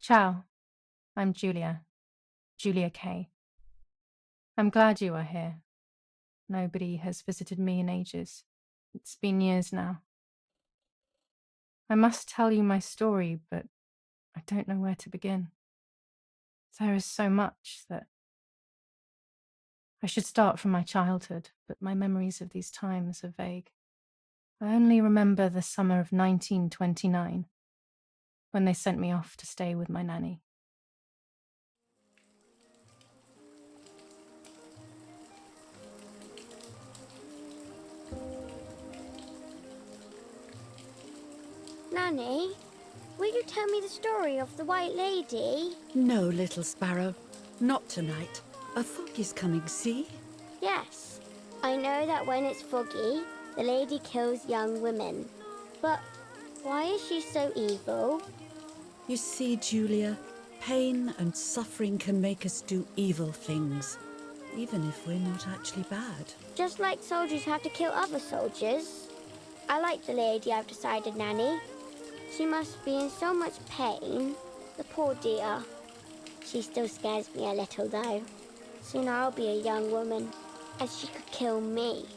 Ciao, I'm Giulia, Giulia K. I'm glad you are here. Nobody has visited me in ages. It's been years now. I must tell you my story, but I don't know where to begin. There is so much that I should start from my childhood, but my memories of these times are vague. I only remember the summer of 1929, when they sent me off to stay with my nanny. Nanny, will you tell me the story of the White Lady? No, little sparrow. Not tonight. A fog is coming, see? Yes, I know that when it's foggy, the lady kills young women. But why is she so evil? You see, Giulia, pain and suffering can make us do evil things, even if we're not actually bad. Just like soldiers have to kill other soldiers. I like the lady, I've decided, Nanny. She must be in so much pain. The poor dear. She still scares me a little, though. Soon I'll be a young woman, and she could kill me.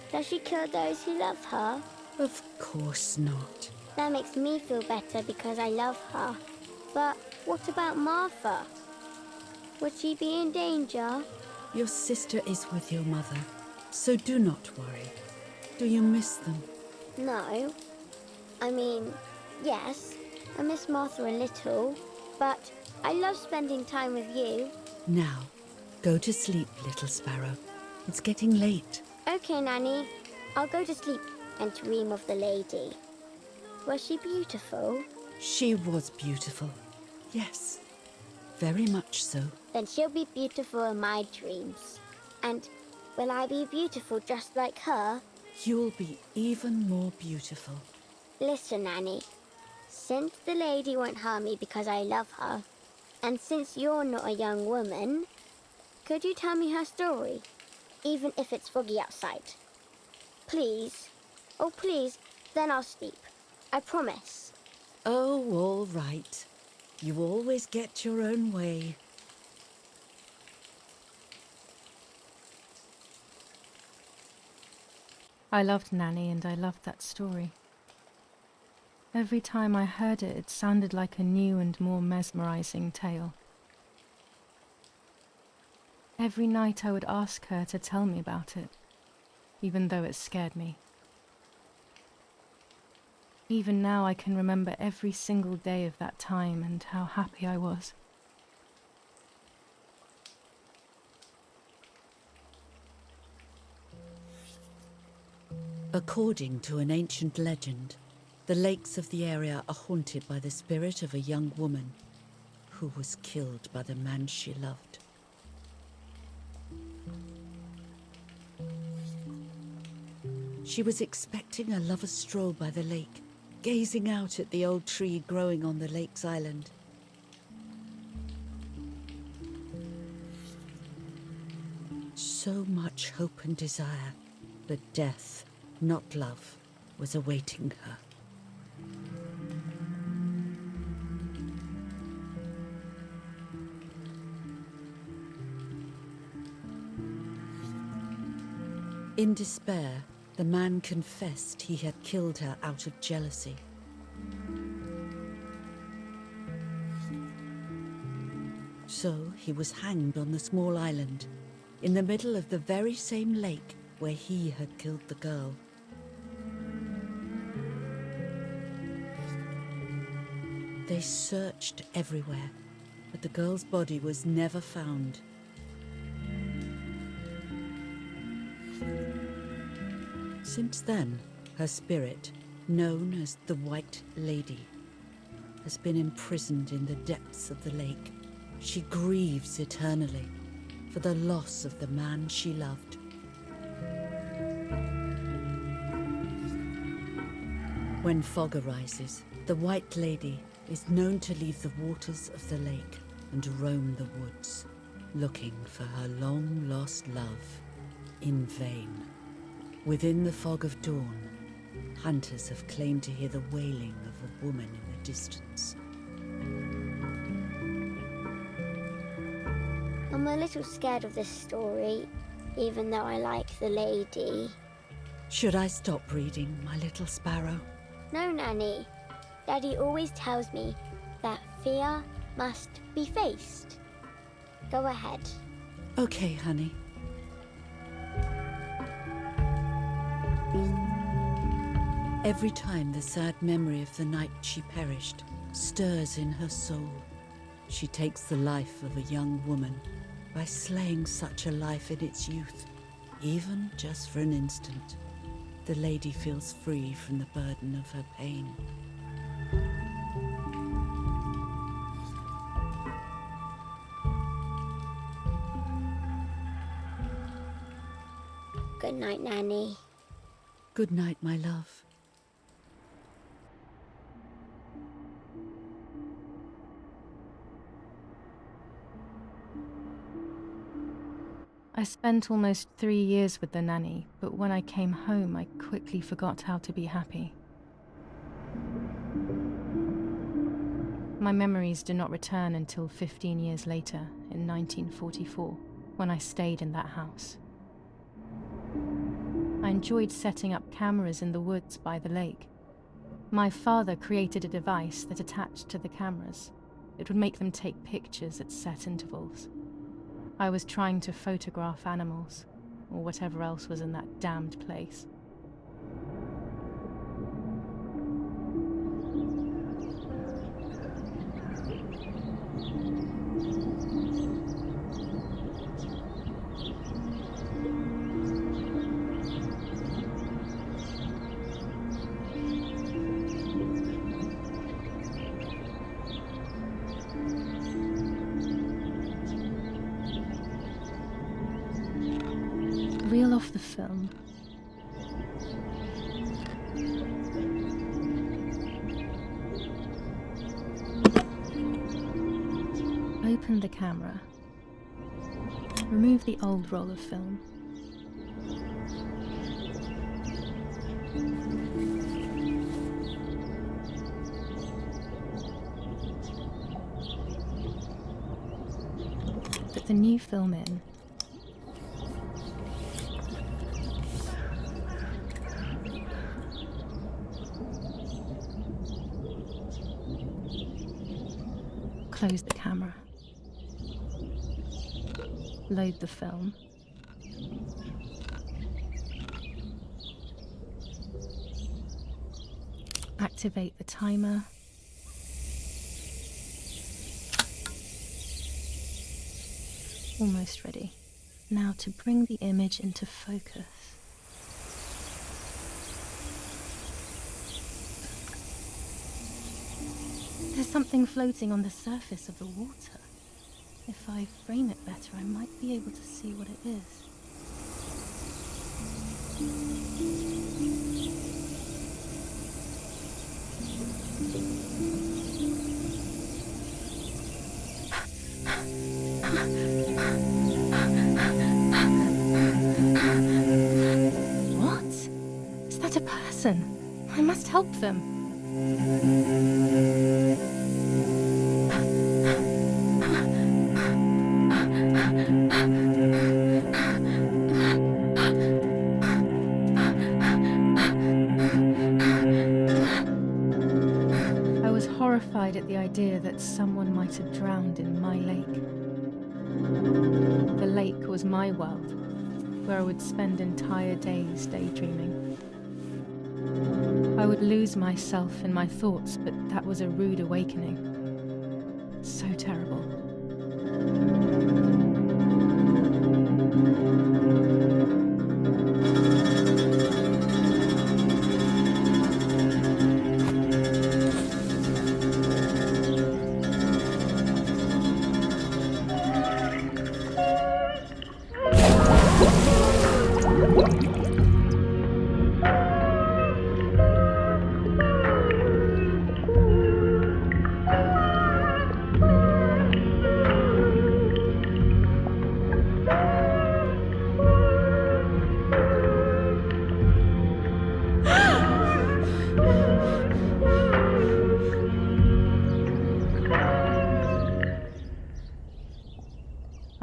Does she kill those who love her? Of course not. That makes me feel better because I love her. But what about Martha? Would she be in danger? Your sister is with your mother, so do not worry. Do you miss them? No. I mean, yes, I miss Martha a little, but I love spending time with you. Now, go to sleep, little sparrow. It's getting late. Okay, Nanny. I'll go to sleep and dream of the lady. Was she beautiful? She was beautiful. Yes, very much so. Then she'll be beautiful in my dreams. And will I be beautiful just like her? You'll be even more beautiful. Listen, Nanny. Since the lady won't harm me because I love her, and since you're not a young woman, could you tell me her story, even if it's foggy outside? Please. Oh, please. Then I'll sleep. I promise. Oh, all right. You always get your own way. I loved Nanny and I loved that story. Every time I heard it, it sounded like a new and more mesmerizing tale. Every night I would ask her to tell me about it, even though it scared me. Even now I can remember every single day of that time and how happy I was. According to an ancient legend, the lakes of the area are haunted by the spirit of a young woman who was killed by the man she loved. She was expecting a lover's stroll by the lake, gazing out at the old tree growing on the lake's island. So much hope and desire, but death, not love, was awaiting her. In despair, the man confessed he had killed her out of jealousy. So he was hanged on the small island, in the middle of the very same lake where he had killed the girl. They searched everywhere, but the girl's body was never found. Since then, her spirit, known as the White Lady, has been imprisoned in the depths of the lake. She grieves eternally for the loss of the man she loved. When fog arises, the White Lady is known to leave the waters of the lake and roam the woods, looking for her long-lost love in vain. Within the fog of dawn, hunters have claimed to hear the wailing of a woman in the distance. I'm a little scared of this story, even though I like the lady. Should I stop reading, my little sparrow? No, Nanny. Daddy always tells me that fear must be faced. Go ahead. Okay, honey. Every time the sad memory of the night she perished stirs in her soul, she takes the life of a young woman by slaying such a life in its youth, even just for an instant. The lady feels free from the burden of her pain. Good night, Nanny. Good night, my love. I spent almost 3 years with the nanny, but when I came home, I quickly forgot how to be happy. My memories do not return until 15 years later, in 1944, when I stayed in that house. I enjoyed setting up cameras in the woods by the lake. My father created a device that attached to the cameras. It would make them take pictures at set intervals. I was trying to photograph animals, or whatever else was in that damned place. Reel off the film. Open the camera. Remove the old roll of film. Put the new film in. Close the camera. Load the film. Activate the timer. Almost ready. Now to bring the image into focus. There's something floating on the surface of the water. If I frame it better, I might be able to see what it is. What? Is that a person? I must help them. I was horrified at the idea that someone might have drowned in my lake. The lake was my world, where I would spend entire days daydreaming. I would lose myself in my thoughts, but that was a rude awakening. So terrible.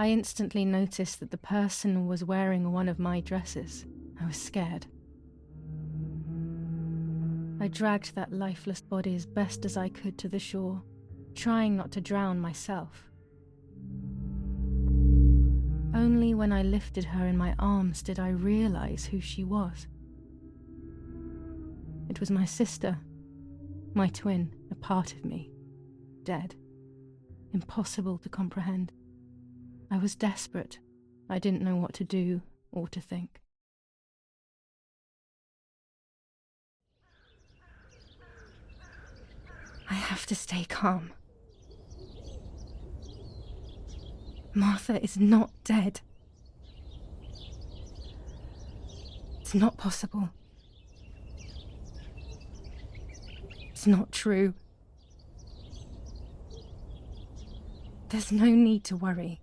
I instantly noticed that the person was wearing one of my dresses. I was scared. I dragged that lifeless body as best as I could to the shore, trying not to drown myself. Only when I lifted her in my arms did I realize who she was. It was my sister, my twin, a part of me, dead. Impossible to comprehend. I was desperate. I didn't know what to do or to think. I have to stay calm. Martha is not dead. It's not possible. It's not true. There's no need to worry.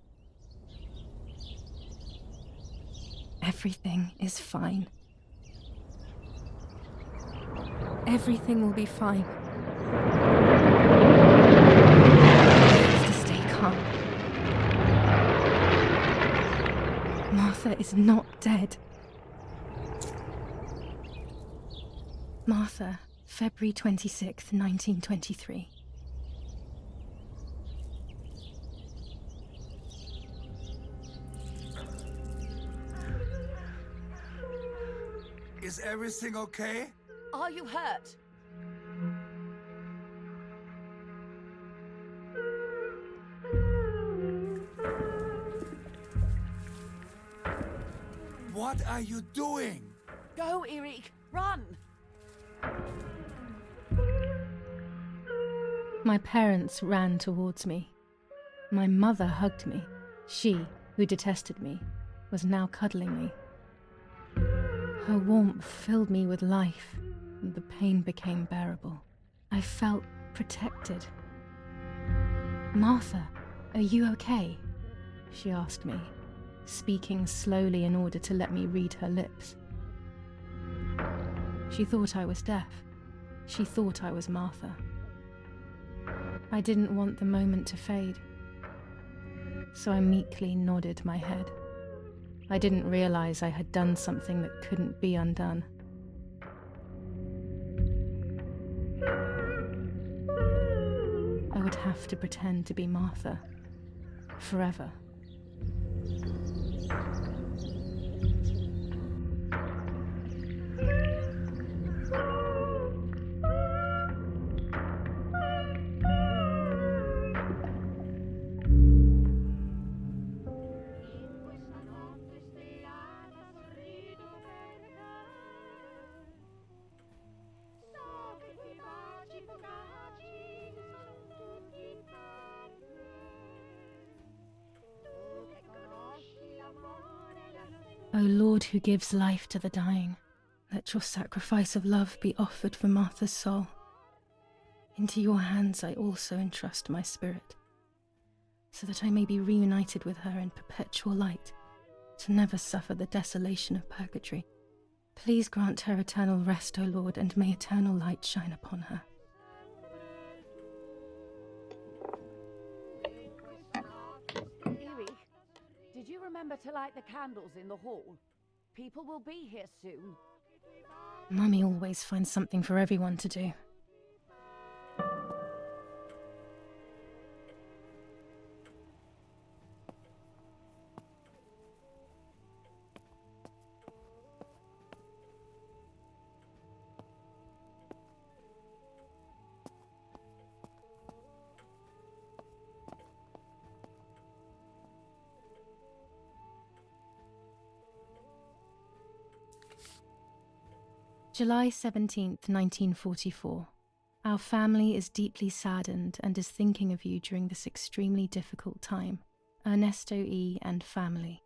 Everything is fine. Everything will be fine. I have to stay calm. Martha is not dead. Martha, February 26th, 1923. Is everything okay? Are you hurt? What are you doing? Go, Eric, run! My parents ran towards me. My mother hugged me. She, who detested me, was now cuddling me. Her warmth filled me with life, and the pain became bearable. I felt protected. "Martha, are you okay?" she asked me, speaking slowly in order to let me read her lips. She thought I was deaf. She thought I was Martha. I didn't want the moment to fade, so I meekly nodded my head. I didn't realize I had done something that couldn't be undone. I would have to pretend to be Martha forever. O Lord, who gives life to the dying, let your sacrifice of love be offered for Martha's soul. Into your hands I also entrust my spirit, so that I may be reunited with her in perpetual light, to never suffer the desolation of purgatory. Please grant her eternal rest, O Lord, and may eternal light shine upon her. Eric, did you remember to light the candles in the hall? People will be here soon. Mummy always finds something for everyone to do. July 17th, 1944. Our family is deeply saddened and is thinking of you during this extremely difficult time. Ernesto E. and family.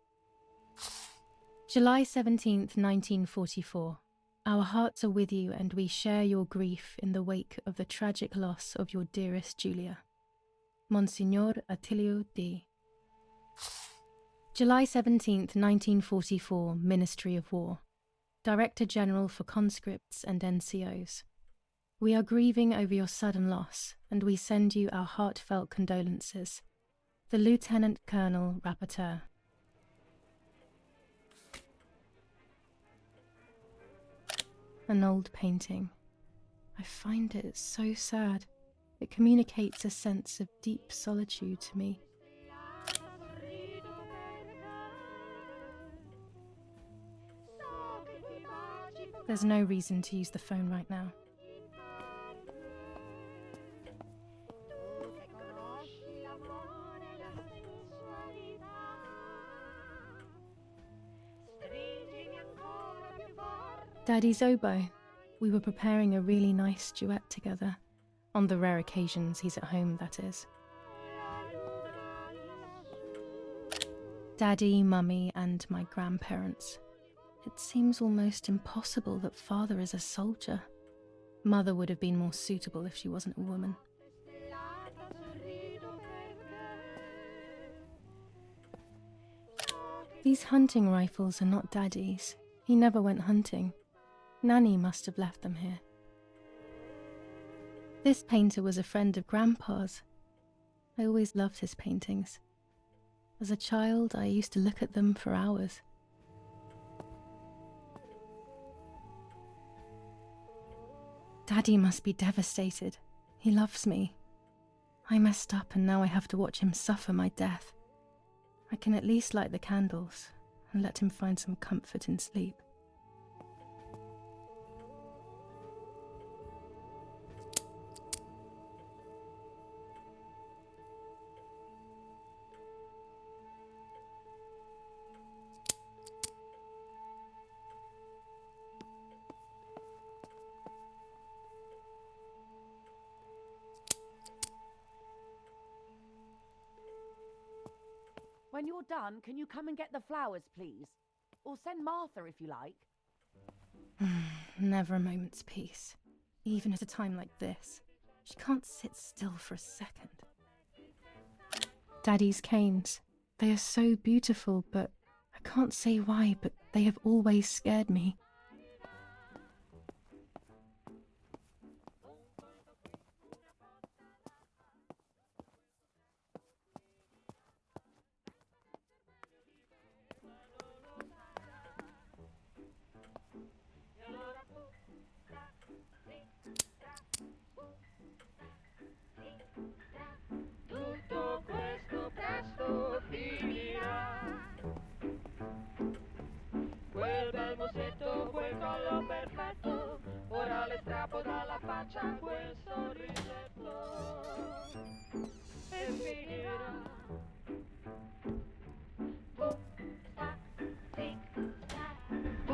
July 17th, 1944. Our hearts are with you and we share your grief in the wake of the tragic loss of your dearest Giulia. Monsignor Attilio D. July 17th, 1944, Ministry of War. Director General for Conscripts and NCOs. We are grieving over your sudden loss, and we send you our heartfelt condolences. The Lieutenant Colonel Rapporteur. An old painting. I find it so sad. It communicates a sense of deep solitude to me. There's no reason to use the phone right now. Daddy's oboe. We were preparing a really nice duet together. On the rare occasions he's at home, that is. Daddy, Mummy, and my grandparents. It seems almost impossible that Father is a soldier. Mother would have been more suitable if she wasn't a woman. These hunting rifles are not Daddy's. He never went hunting. Nanny must have left them here. This painter was a friend of Grandpa's. I always loved his paintings. As a child, I used to look at them for hours. Daddy must be devastated. He loves me. I messed up and now I have to watch him suffer my death. I can at least light the candles and let him find some comfort in sleep. When you're done, can you come and get the flowers, please? Or send Martha if you like. Never a moment's peace. Even at a time like this. She can't sit still for a second. Daddy's canes. They are so beautiful, but I can't say why, but they have always scared me.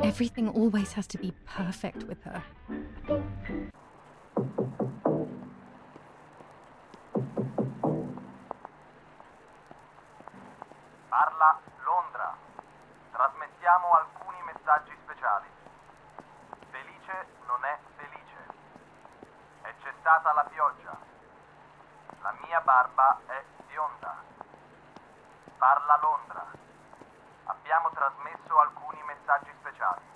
Everything always has to be perfect with her. Parla Londra. Trasmettiamo alcuni messaggi speciali. Felice non è felice. È cessata la pioggia. La mia barba è bionda. Parla Londra. Abbiamo trasmesso alcuni messaggi speciali.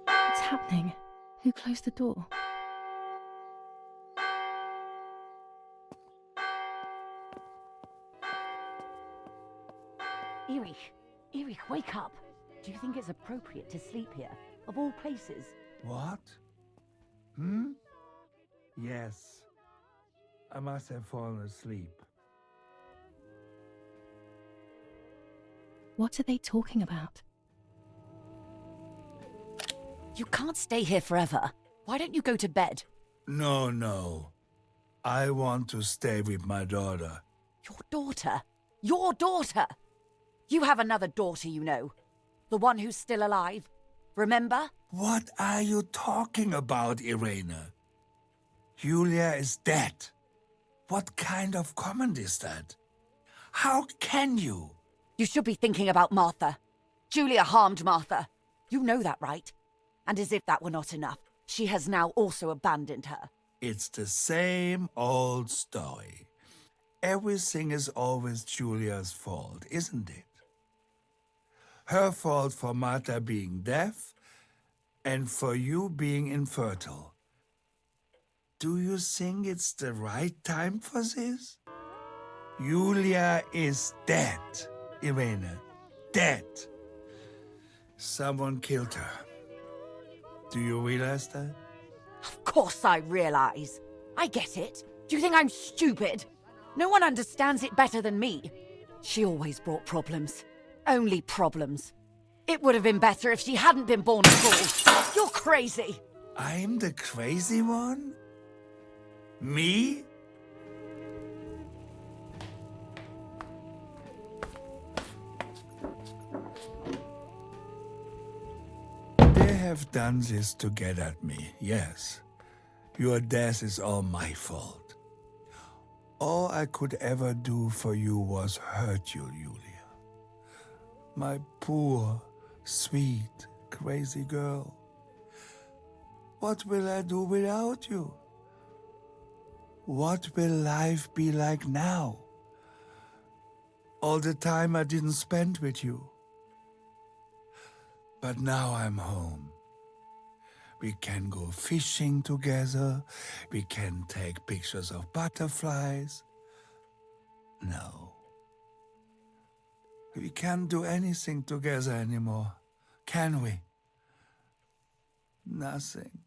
What's happening? Who closed the door? Erich, wake up. Do you think it's appropriate to sleep here, of all places? What? Yes. I must have fallen asleep. What are they talking about? You can't stay here forever. Why don't you go to bed? No. I want to stay with my daughter. Your daughter? Your daughter? You have another daughter, you know. The one who's still alive. Remember? What are you talking about, Irene? Giulia is dead. What kind of comment is that? How can you? You should be thinking about Martha. Giulia harmed Martha. You know that, right? And as if that were not enough, she has now also abandoned her. It's the same old story. Everything is always Giulia's fault, isn't it? Her fault for Martha being deaf and for you being infertile. Do you think it's the right time for this? Giulia is dead, Irene. Dead. Someone killed her. Do you realize that? Of course I realise. I get it. Do you think I'm stupid? No one understands it better than me. She always brought problems. Only problems. It would have been better if she hadn't been born at all. You're crazy. I'm the crazy one? Me? They have done this to get at me, yes. Your death is all my fault. All I could ever do for you was hurt you, Giulia. My poor, sweet, crazy girl. What will I do without you? What will life be like now? All the time I didn't spend with you. But now I'm home. We can go fishing together. We can take pictures of butterflies. No. We can't do anything together anymore, can we? Nothing.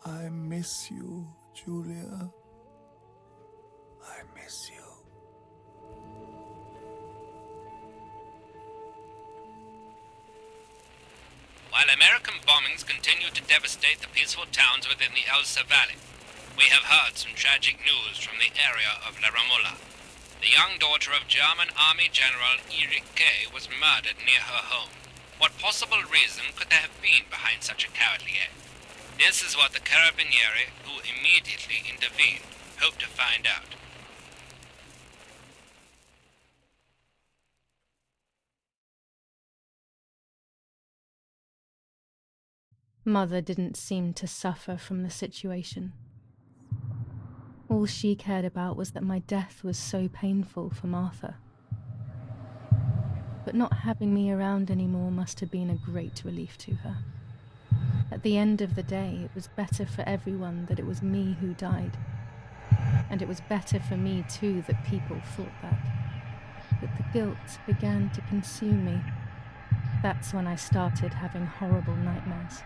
I miss you, Giulia. I miss you. While American bombings continue to devastate the peaceful towns within the Elsa Valley, we have heard some tragic news from the area of La Ramola. The young daughter of German Army General Erich K. was murdered near her home. What possible reason could there have been behind such a cowardly act? This is what the Carabinieri, who immediately intervened, hope to find out. Mother didn't seem to suffer from the situation. All she cared about was that my death was so painful for Martha. But not having me around anymore must have been a great relief to her. At the end of the day, it was better for everyone that it was me who died. And it was better for me too that people thought that. But the guilt began to consume me. That's when I started having horrible nightmares.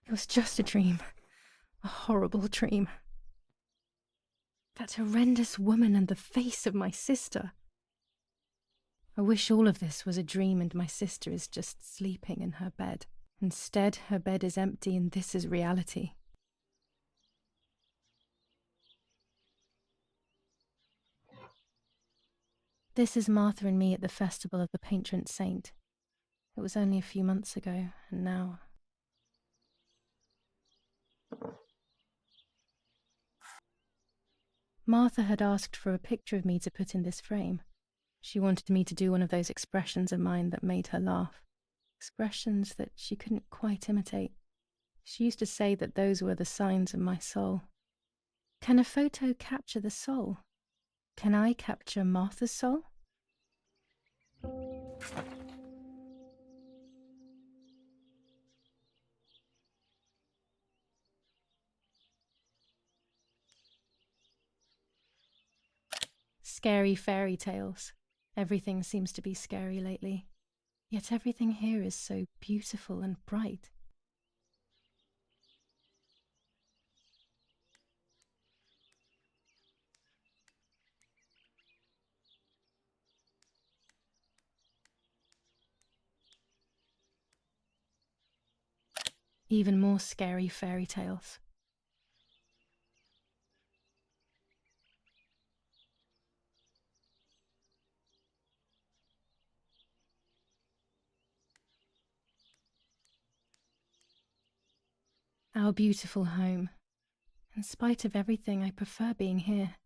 It was just a dream. A horrible dream. That horrendous woman and the face of my sister. I wish all of this was a dream and my sister is just sleeping in her bed. Instead, her bed is empty and this is reality. This is Martha and me at the festival of the patron saint. It was only a few months ago, and now... Martha had asked for a picture of me to put in this frame. She wanted me to do one of those expressions of mine that made her laugh. Expressions that she couldn't quite imitate. She used to say that those were the signs of my soul. Can a photo capture the soul? Can I capture Martha's soul? Scary fairy tales. Everything seems to be scary lately. Yet everything here is so beautiful and bright. Even more scary fairy tales. Our beautiful home. In spite of everything, I prefer being here.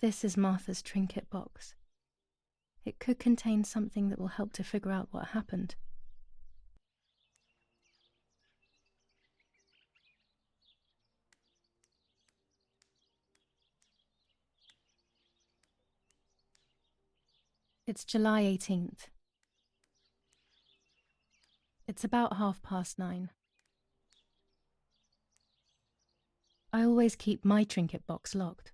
This is Martha's trinket box. It could contain something that will help to figure out what happened. It's July 18th. It's about 9:30. I always keep my trinket box locked.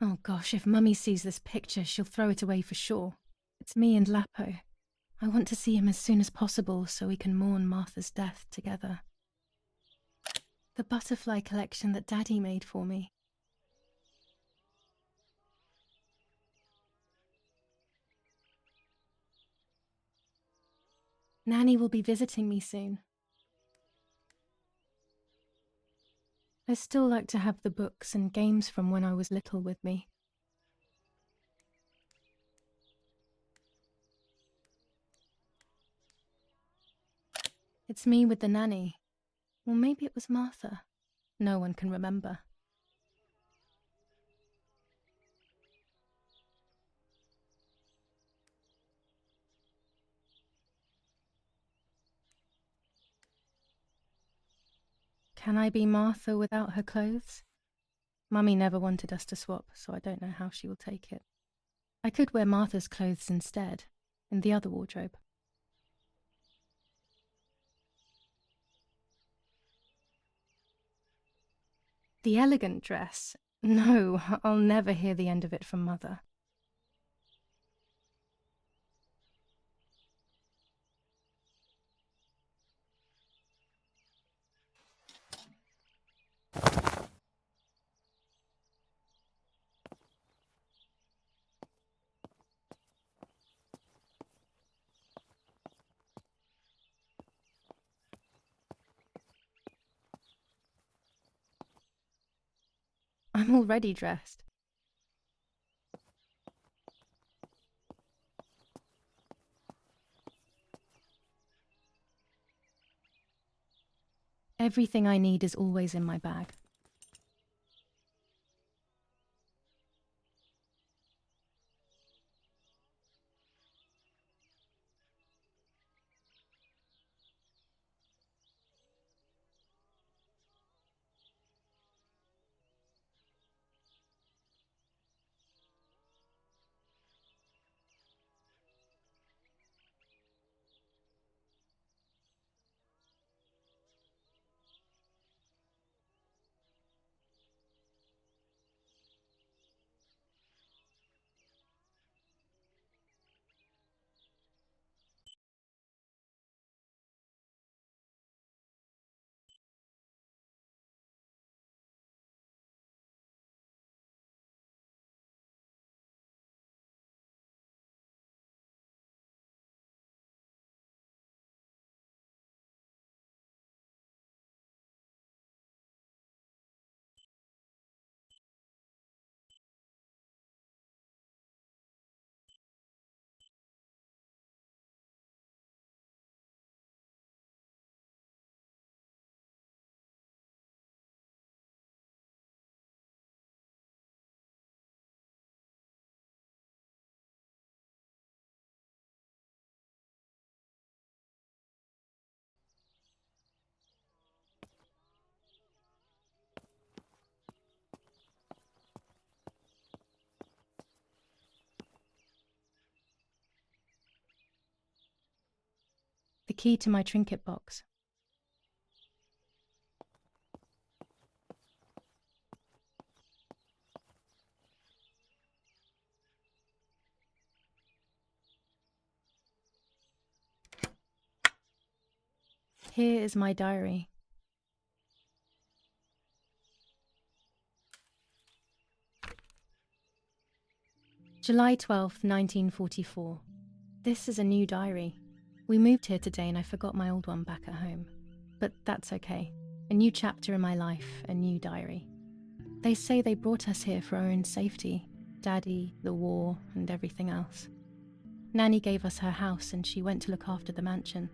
Oh gosh, if Mummy sees this picture, she'll throw it away for sure. It's me and Lapo. I want to see him as soon as possible so we can mourn Martha's death together. The butterfly collection that Daddy made for me. Nanny will be visiting me soon. I still like to have the books and games from when I was little with me. It's me with the nanny. Or maybe it was Martha. No one can remember. Can I be Martha without her clothes? Mummy never wanted us to swap, so I don't know how she will take it. I could wear Martha's clothes instead, in the other wardrobe. The elegant dress? No, I'll never hear the end of it from Mother. I'm already dressed. Everything I need is always in my bag. The key to my trinket box. Here is my diary. July 12th, 1944. This is a new diary. We moved here today and I forgot my old one back at home. But that's okay. A new chapter in my life, a new diary. They say they brought us here for our own safety. Daddy, the war, and everything else. Nanny gave us her house and she went to look after the mansion.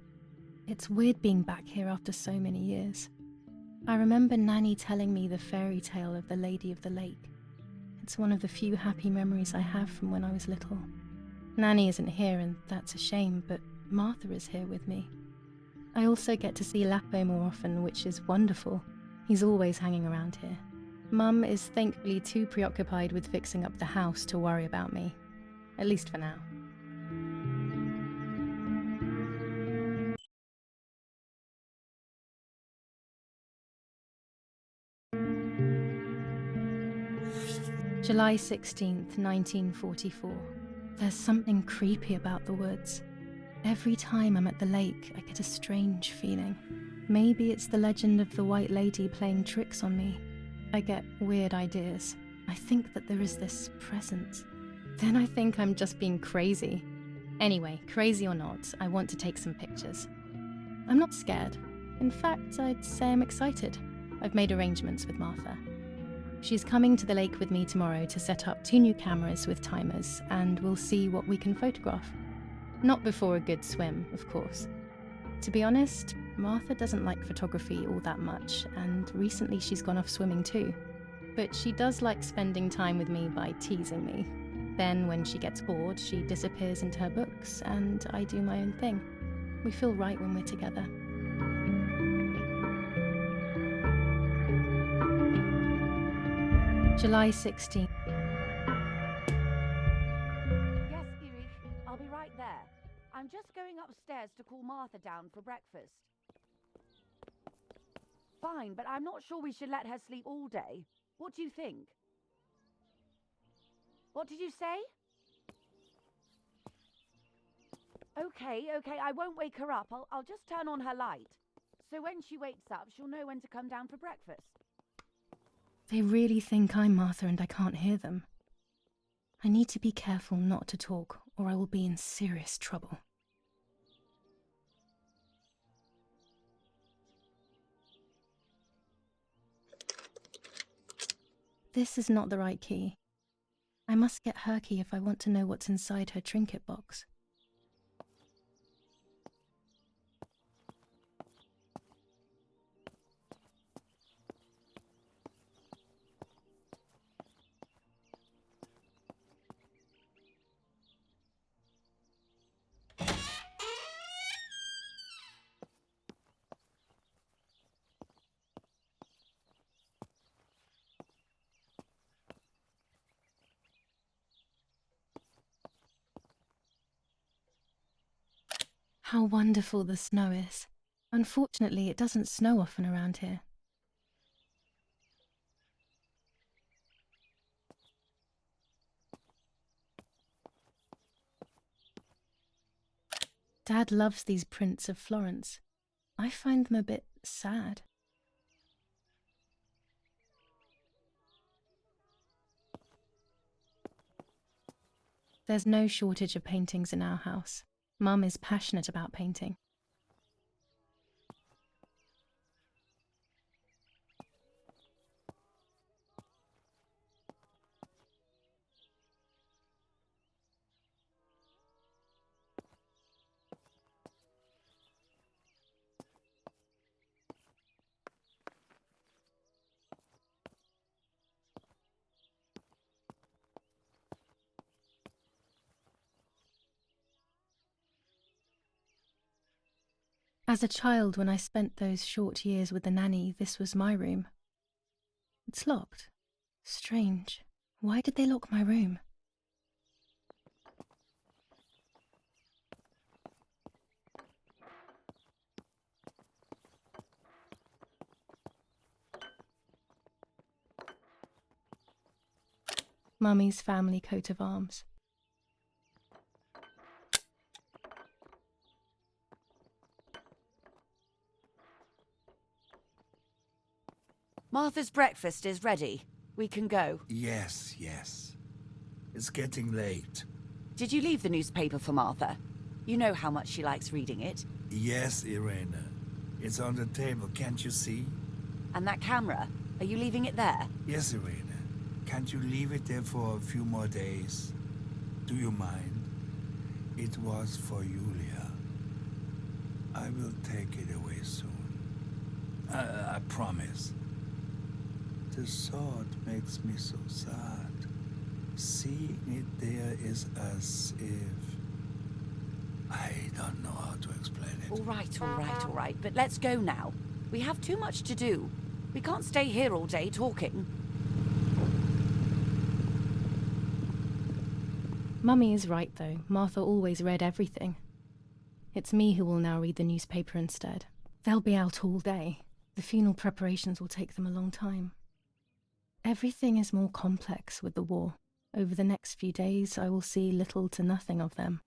It's weird being back here after so many years. I remember Nanny telling me the fairy tale of the Lady of the Lake. It's one of the few happy memories I have from when I was little. Nanny isn't here and that's a shame, but Martha is here with me. I also get to see Lapo more often, which is wonderful. He's always hanging around here. Mum is thankfully too preoccupied with fixing up the house to worry about me. At least for now. July 16th, 1944. There's something creepy about the woods. Every time I'm at the lake, I get a strange feeling. Maybe it's the legend of the White Lady playing tricks on me. I get weird ideas. I think that there is this presence. Then I think I'm just being crazy. Anyway, crazy or not, I want to take some pictures. I'm not scared. In fact, I'd say I'm excited. I've made arrangements with Martha. She's coming to the lake with me tomorrow to set up 2 new cameras with timers, and we'll see what we can photograph. Not before a good swim, of course. To be honest, Martha doesn't like photography all that much, and recently she's gone off swimming too. But she does like spending time with me by teasing me. Then, when she gets bored, she disappears into her books, and I do my own thing. We feel right when we're together. July 16th. Yes, Erich, I'll be right there. I'm just going upstairs to call Martha down for breakfast. Fine, but I'm not sure we should let her sleep all day. What do you think? What did you say? Okay, I won't wake her up. I'll just turn on her light. So when she wakes up, she'll know when to come down for breakfast. They really think I'm Martha and I can't hear them. I need to be careful not to talk, or I will be in serious trouble. This is not the right key. I must get her key if I want to know what's inside her trinket box. How wonderful the snow is. Unfortunately, it doesn't snow often around here. Dad loves these prints of Florence. I find them a bit sad. There's no shortage of paintings in our house. Mum is passionate about painting. As a child, when I spent those short years with the nanny, this was my room. It's locked. Strange. Why did they lock my room? Mummy's family coat of arms. Martha's breakfast is ready. We can go. Yes. It's getting late. Did you leave the newspaper for Martha? You know how much she likes reading it. Yes, Irena. It's on the table, can't you see? And that camera, are you leaving it there? Yes, Irena. Can't you leave it there for a few more days? Do you mind? It was for Giulia. I will take it away soon. I promise. The thought makes me so sad. Seeing it there is as if... I don't know how to explain it. All right. But let's go now. We have too much to do. We can't stay here all day talking. Mummy is right, though. Martha always read everything. It's me who will now read the newspaper instead. They'll be out all day. The funeral preparations will take them a long time. Everything is more complex with the war. Over the next few days, I will see little to nothing of them.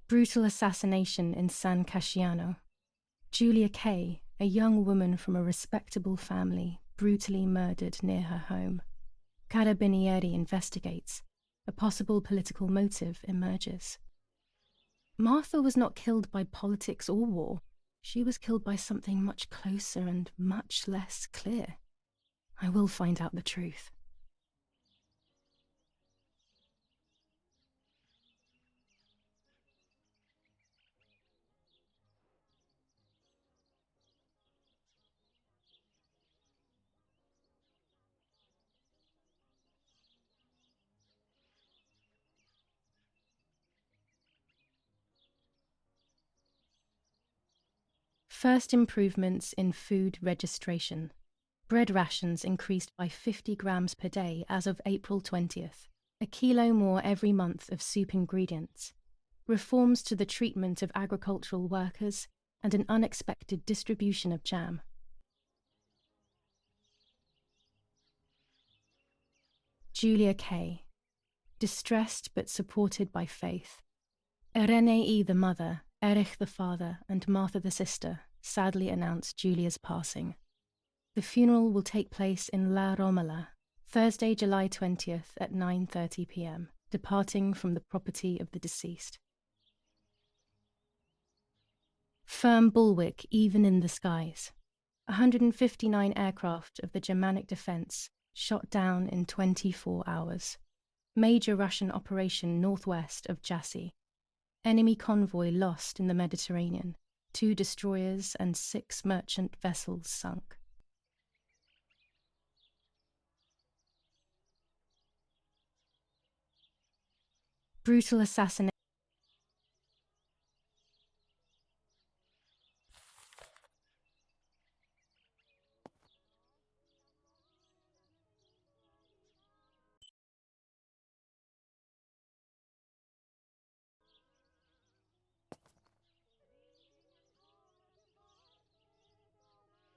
Brutal assassination in San Casciano. Giulia K., a young woman from a respectable family, brutally murdered near her home. Carabinieri investigates. A possible political motive emerges. Martha was not killed by politics or war. She was killed by something much closer and much less clear. I will find out the truth. First improvements in food registration. Bread rations increased by 50 grams per day as of April 20th. A kilo more every month of soup ingredients. Reforms to the treatment of agricultural workers and an unexpected distribution of jam. Giulia K. Distressed but supported by faith. Irenei the mother, Erich the father, and Martha the sister sadly announced Giulia's passing. The funeral will take place in La Romola, Thursday, July 20th at 9:30 p.m., departing from the property of the deceased. Firm bulwark even in the skies. 159 aircraft of the Germanic defense shot down in 24 hours. Major Russian operation northwest of Jassy. Enemy convoy lost in the Mediterranean. 2 destroyers and 6 merchant vessels sunk. Brutal assassination.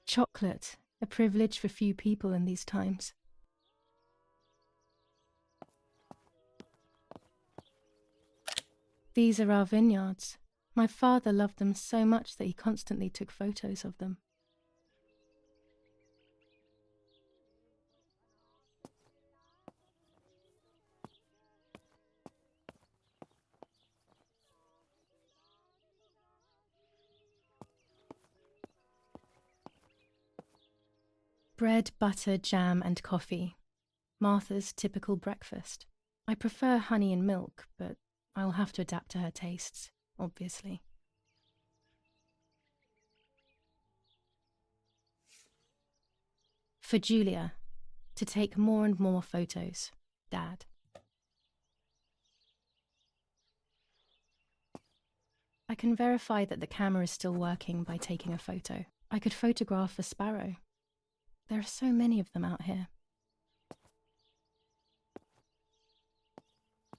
Chocolate, a privilege for few people in these times. These are our vineyards. My father loved them so much that he constantly took photos of them. Bread, butter, jam, and coffee. Martha's typical breakfast. I prefer honey and milk, but I'll have to adapt to her tastes, obviously. For Giulia, to take more and more photos. Dad. I can verify that the camera is still working by taking a photo. I could photograph a sparrow. There are so many of them out here.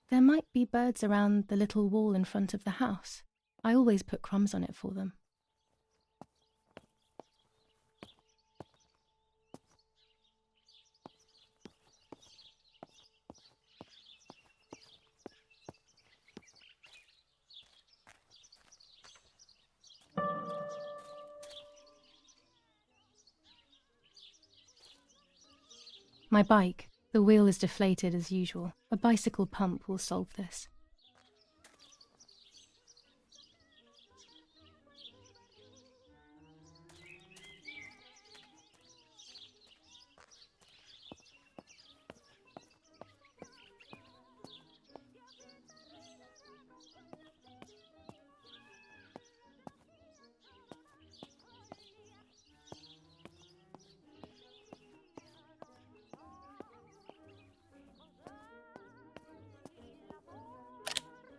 There might be birds around the little wall in front of the house. I always put crumbs on it for them. My bike. The wheel is deflated as usual. A bicycle pump will solve this.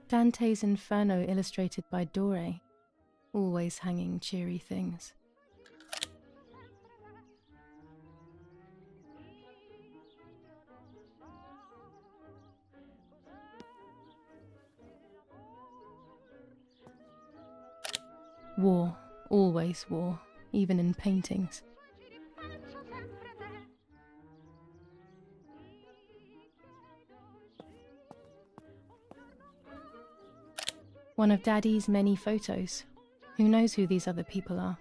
Dante's Inferno illustrated by Dore, always hanging cheery things. War, always war, even in paintings. One of Daddy's many photos. Who knows who these other people are?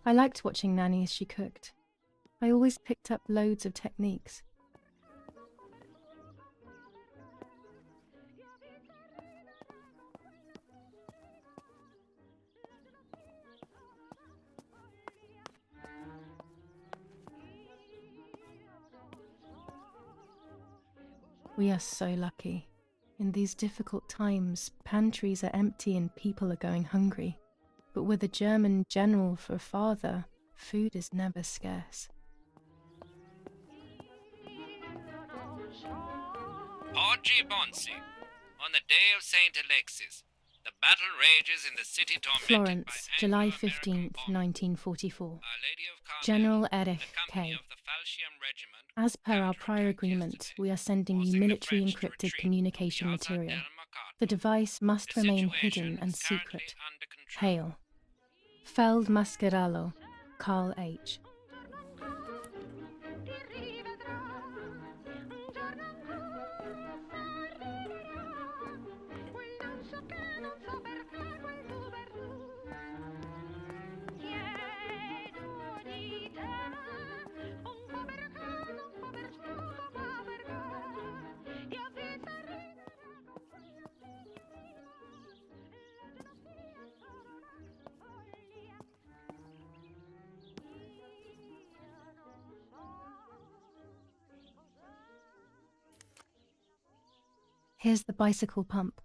I liked watching Nanny as she cooked. I always picked up loads of techniques. We are so lucky. In these difficult times, pantries are empty and people are going hungry. But with a German general for a father, food is never scarce. Oggi Bonsi. On the day of St. Alexis, the battle rages in the city tormented Florence, by July Anglo-American 15th, bombing. 1944. Our Lady of Carmel, General the Erich company K. of the Falchium Regiment, As per our prior counterattacked agreement, yesterday, we are sending you forcing the military French to encrypted retreat communication from Piazza material. del Mercato. The device must The remain situation hidden and is currently secret. under control. Hail. Feld Mascherallo, Carl H. Here's the bicycle pump.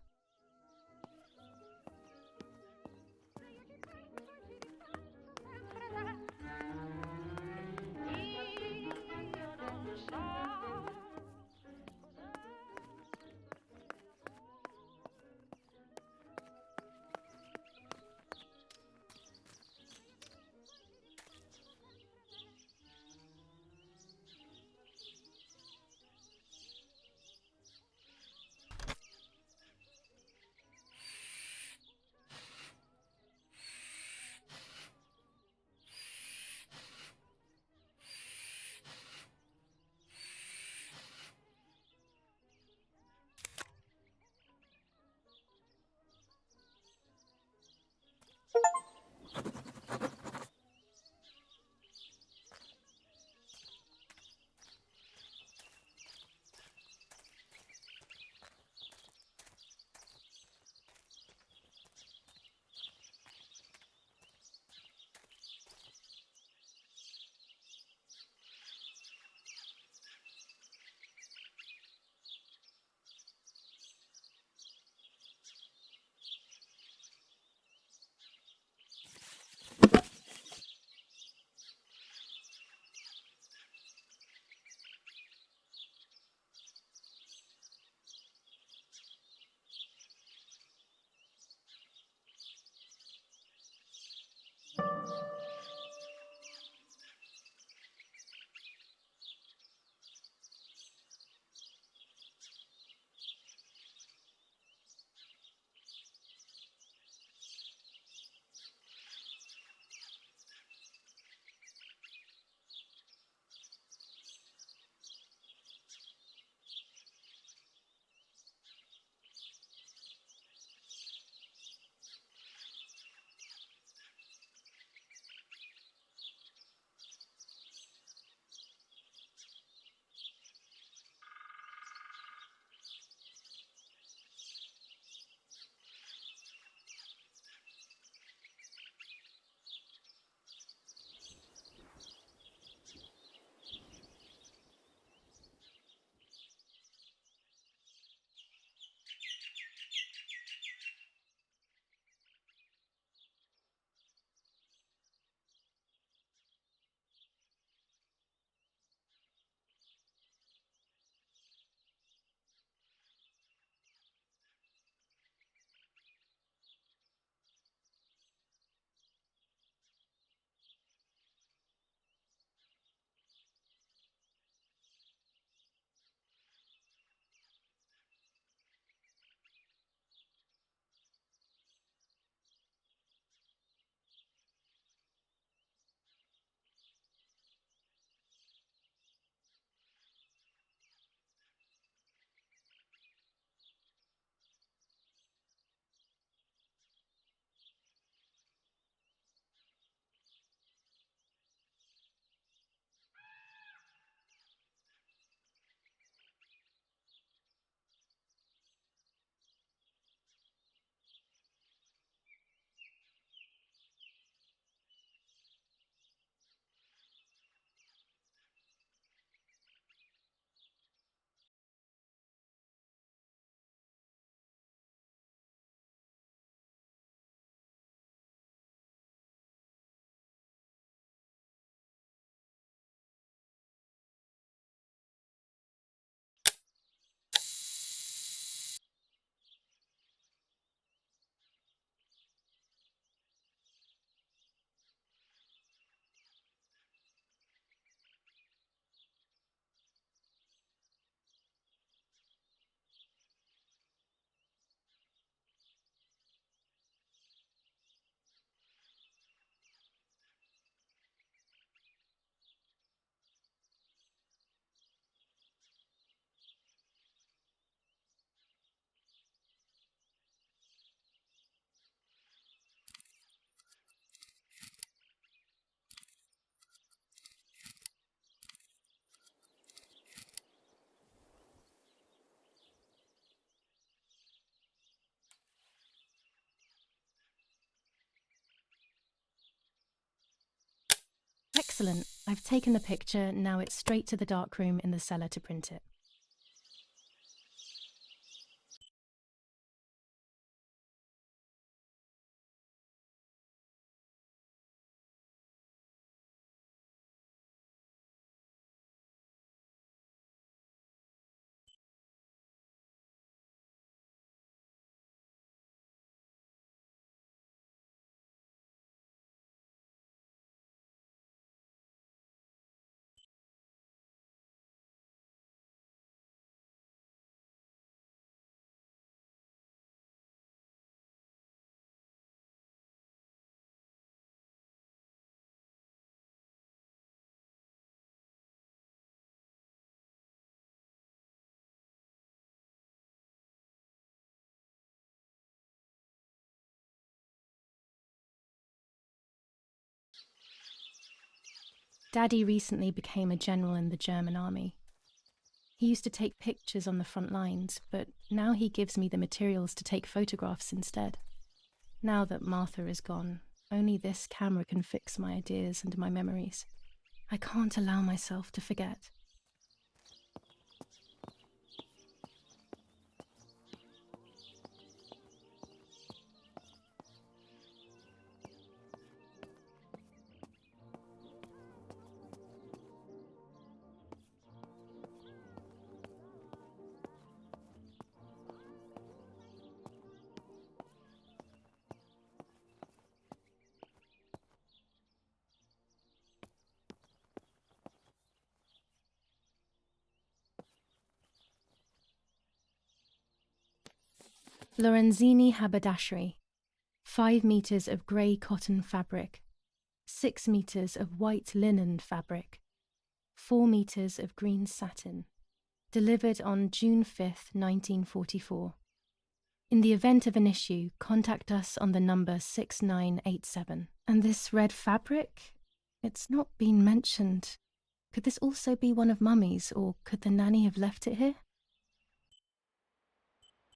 Excellent. I've taken the picture, now it's straight to the darkroom in the cellar to print it. Daddy recently became a general in the German army. He used to take pictures on the front lines, but now he gives me the materials to take photographs instead. Now that Martha is gone, only this camera can fix my ideas and my memories. I can't allow myself to forget. Lorenzini haberdashery, 5 meters of grey cotton fabric, 6 meters of white linen fabric, 4 meters of green satin, delivered on June 5th, 1944. In the event of an issue, contact us on the number 6987. And this red fabric? It's not been mentioned. Could this also be one of Mummy's, or could the nanny have left it here?